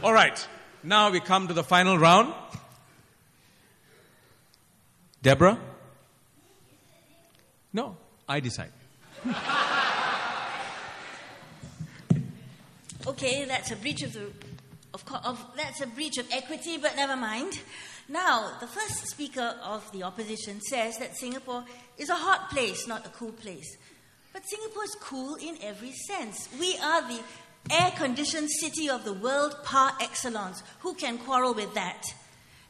All right. Now we come to the final round. Deborah? No, I decide. Okay, that's a breach of equity, but never mind. Now, the first speaker of the opposition says that Singapore is a hot place, not a cool place. But Singapore is cool in every sense. We are the air-conditioned city of the world par excellence. Who can quarrel with that?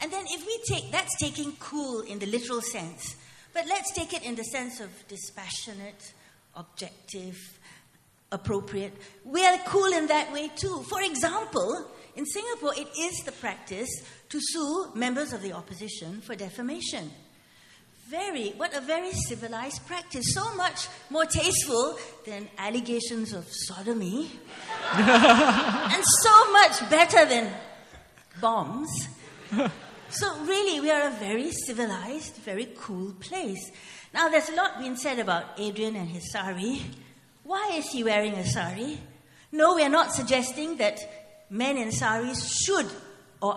And then if we take, that's taking cool in the literal sense. But let's take it in the sense of dispassionate, objective, appropriate. We are cool in that way too. For example, in Singapore, it is the practice to sue members of the opposition for defamation. What a very civilized practice. So much more tasteful than allegations of sodomy. And so much better than bombs. So really, we are a very civilized, very cool place. Now, there's a lot being said about Adrian and his sari. Why is he wearing a sari? No, we are not suggesting that men in saris should or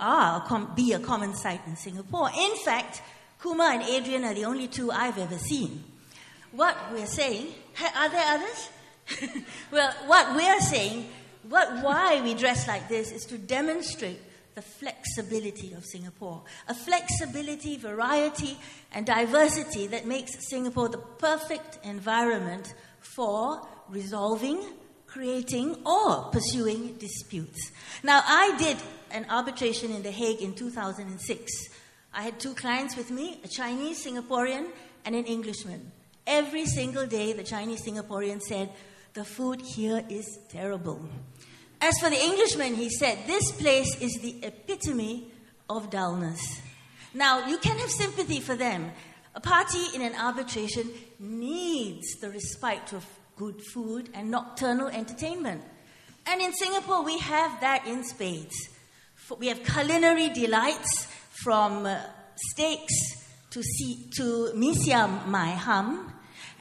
be a common sight in Singapore. In fact, Kumar and Adrian are the only two I've ever seen. What we're saying, are there others? Well, what we're saying, why we dress like this is to demonstrate the flexibility of Singapore. A flexibility, variety, and diversity that makes Singapore the perfect environment for resolving, creating, or pursuing disputes. Now, I did an arbitration in The Hague in 2006. I had two clients with me, a Chinese Singaporean and an Englishman. Every single day, the Chinese Singaporean said, "The food here is terrible." As for the Englishman, he said, "This place is the epitome of dullness." Now, you can have sympathy for them. A party in an arbitration needs the respite of good food and nocturnal entertainment. And in Singapore, we have that in spades. We have culinary delights from steaks to mee siam mai ham.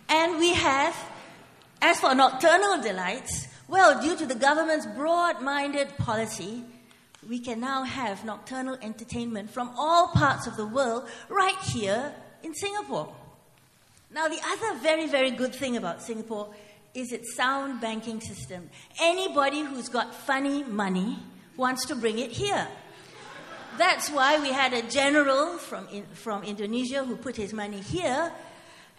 And we have, as for nocturnal delights, well, due to the government's broad-minded policy, we can now have nocturnal entertainment from all parts of the world right here in Singapore. Now, the other very, very good thing about Singapore is its sound banking system. Anybody who's got funny money wants to bring it here. That's why we had a general from Indonesia who put his money here,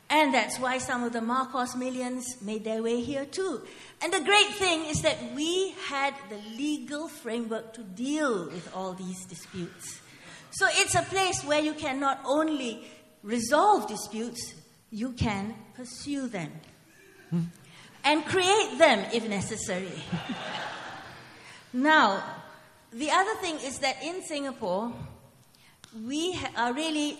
and that's why some of the Marcos millions made their way here too. And the great thing is that we had the legal framework to deal with all these disputes. So it's a place where you can not only resolve disputes, you can pursue them. And create them if necessary. Now, the other thing is that in Singapore, we are really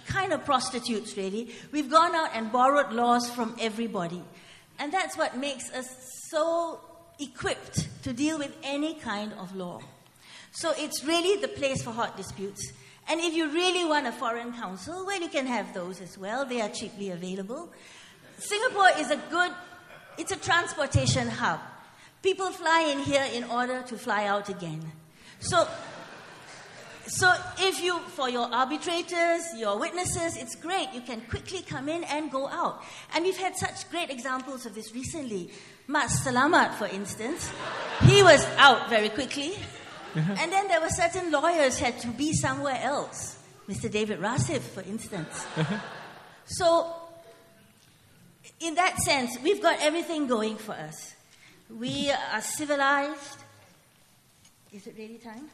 kind of prostitutes, really. We've gone out and borrowed laws from everybody. And that's what makes us so equipped to deal with any kind of law. So it's really the place for hot disputes. And if you really want a foreign counsel, well, you can have those as well. They are cheaply available. Singapore is it's a transportation hub. People fly in here in order to fly out again. So if you, for your arbitrators, your witnesses, it's great. You can quickly come in and go out. And we've had such great examples of this recently. Mas Salamat, for instance, he was out very quickly. And then there were certain lawyers had to be somewhere else. Mr. David Rasif, for instance. So, in that sense, we've got everything going for us. We are civilized. Is it really time?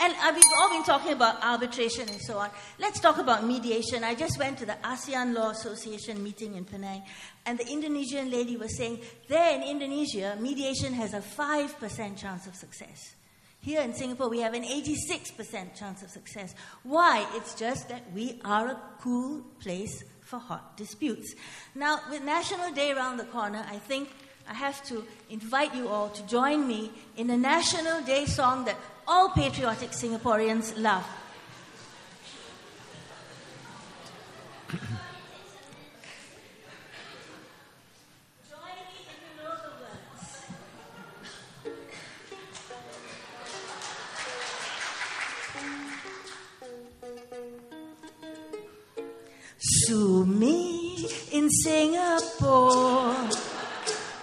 And we've all been talking about arbitration and so on. Let's talk about mediation. I just went to the ASEAN Law Association meeting in Penang, and the Indonesian lady was saying, there in Indonesia, mediation has a 5% chance of success. Here in Singapore, we have an 86% chance of success. Why? It's just that we are a cool place for hot disputes. Now, with National Day around the corner, I think I have to invite you all to join me in a National Day song that all patriotic Singaporeans love. Join me if you know the words. Sue me in Singapore.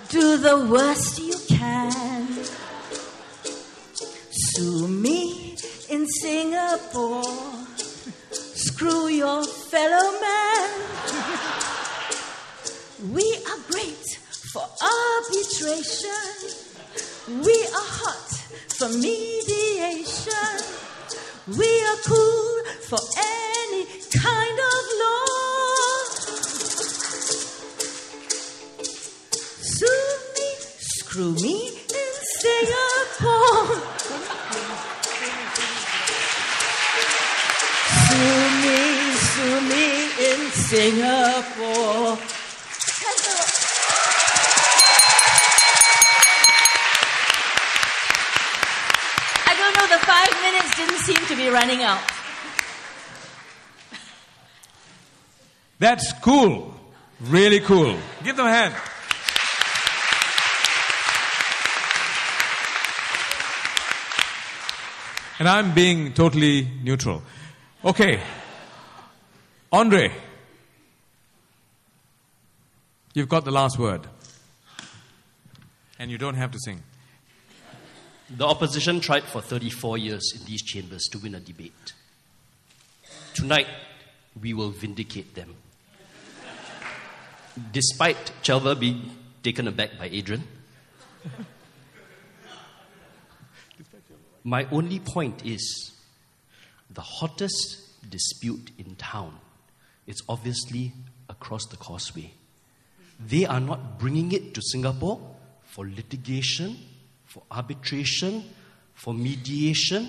Do the worst you can. Sue me in Singapore. Screw your fellow man. We are great for arbitration. We are hot for mediation. We are cool for any kind of law. Sue me, screw me in Singapore. Sue me in Singapore. I don't know, the 5 minutes didn't seem to be running out. That's cool. Really cool. Give them a hand. And I'm being totally neutral. Okay. Andre, you've got the last word. And you don't have to sing. The opposition tried for 34 years in these chambers to win a debate. Tonight, we will vindicate them. Despite Chelva being taken aback by Adrian, my only point is the hottest dispute in town is obviously across the causeway. They are not bringing it to Singapore for litigation, for arbitration, for mediation,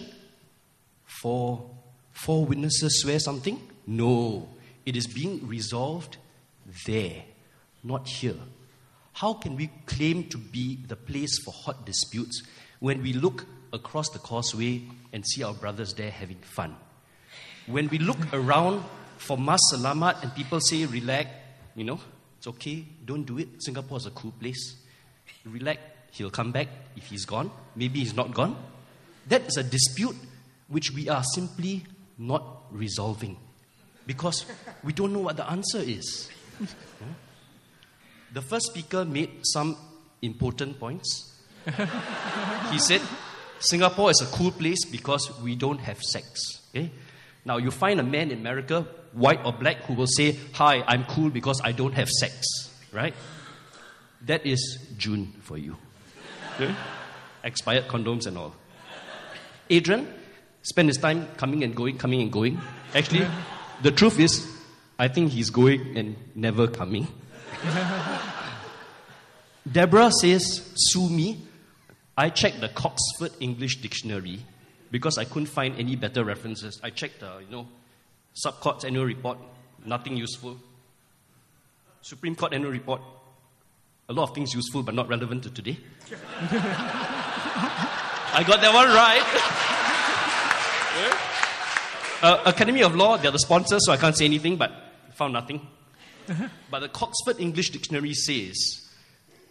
for four witnesses swear something. No, it is being resolved there, not here. How can we claim to be the place for hot disputes when we look across the causeway and see our brothers there having fun? When we look around for Mas Selamat and people say, relax, it's okay, don't do it. Singapore is a cool place. Relax, he'll come back if he's gone. Maybe he's not gone. That is a dispute which we are simply not resolving because we don't know what the answer is. The first speaker made some important points. He said, Singapore is a cool place because we don't have sex. Okay? Now, you find a man in America, white or black, who will say, hi, I'm cool because I don't have sex. Right? That is June for you. Okay? Expired condoms and all. Adrian spent his time coming and going. Actually, the truth is, I think he's going and never coming. Deborah says, sue me. I checked the Oxford English Dictionary because I couldn't find any better references. I checked the, Subcourt's annual report, nothing useful. Supreme Court annual report, a lot of things useful but not relevant to today. I got that one right. Academy of Law, they're the sponsors, so I can't say anything, but found nothing. But the Oxford English Dictionary says,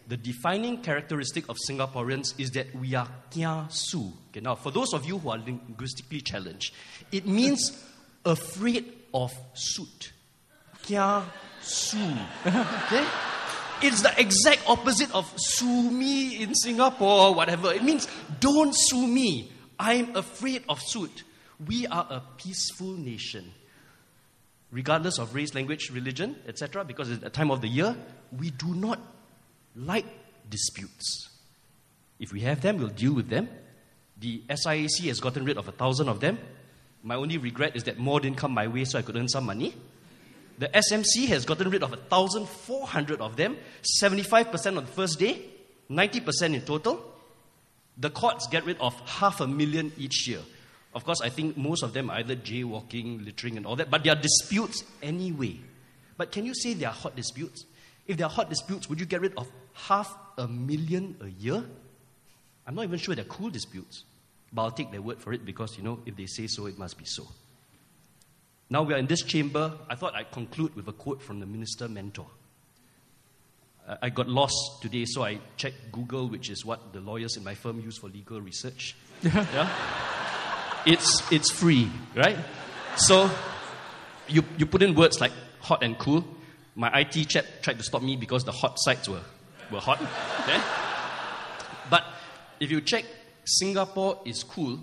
the defining characteristic of Singaporeans is that we are kia su. Okay, now, for those of you who are linguistically challenged, it means afraid of suit. Kia su. Okay? It's the exact opposite of sue me in Singapore or whatever. It means don't sue me. I'm afraid of suit. We are a peaceful nation. Regardless of race, language, religion, etc., because it's the time of the year, we do not like disputes. If we have them, we'll deal with them. The SIAC has gotten rid of 1,000 of them. My only regret is that more didn't come my way so I could earn some money. The SMC has gotten rid of 1,400 of them, 75% on the first day, 90% in total. The courts get rid of 500,000 each year. Of course, I think most of them are either jaywalking, littering and all that, but they are disputes anyway. But can you say they are hot disputes? If they are hot disputes, would you get rid of 500,000 a year? I'm not even sure they're cool disputes. But I'll take their word for it because, if they say so, it must be so. Now we are in this chamber. I thought I'd conclude with a quote from the minister mentor. I got lost today, so I checked Google, which is what the lawyers in my firm use for legal research. Yeah? It's free, right? So you put in words like hot and cool. My IT chap tried to stop me because the hot sites were hot. Okay? But if you check Singapore is cool,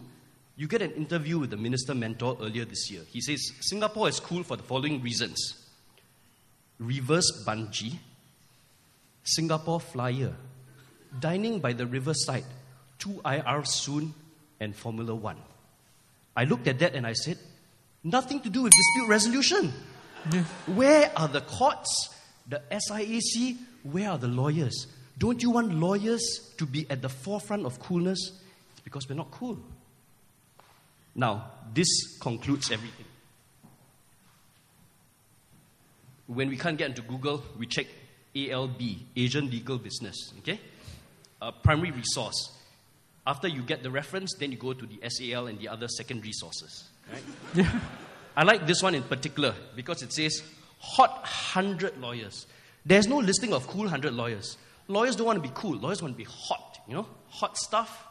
you get an interview with the minister mentor earlier this year. He says, Singapore is cool for the following reasons. Reverse bungee, Singapore flyer, dining by the riverside, 2 IR soon, and Formula 1. I looked at that and I said, nothing to do with dispute resolution. Yeah. Where are the courts, the SIAC, where are the lawyers? Don't you want lawyers to be at the forefront of coolness? It's because we're not cool. Now, this concludes everything. When we can't get into Google, we check ALB, Asian Legal Business, okay? A primary resource. After you get the reference, then you go to the SAL and the other secondary sources, right? Yeah. I like this one in particular because it says hot 100 lawyers. There's no listing of cool 100 lawyers. Lawyers don't want to be cool. Lawyers want to be hot, you know? Hot stuff.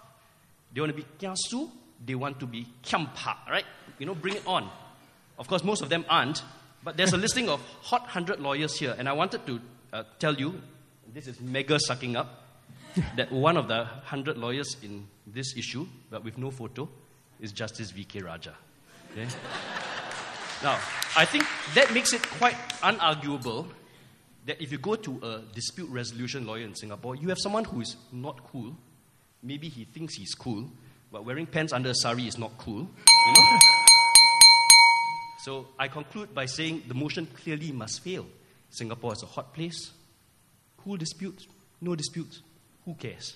They want to be kiasu. They want to be kiampa, right? You know, bring it on. Of course, most of them aren't. But there's a listing of hot 100 lawyers here. And I wanted to tell you, this is mega sucking up, that one of the 100 lawyers in this issue, but with no photo, is Justice V.K. Raja. Okay? Now, I think that makes it quite unarguable that if you go to a dispute resolution lawyer in Singapore, you have someone who is not cool. Maybe he thinks he's cool, but wearing pants under a sari is not cool. You know? So I conclude by saying the motion clearly must fail. Singapore is a hot place. Cool disputes, no disputes. Who cares?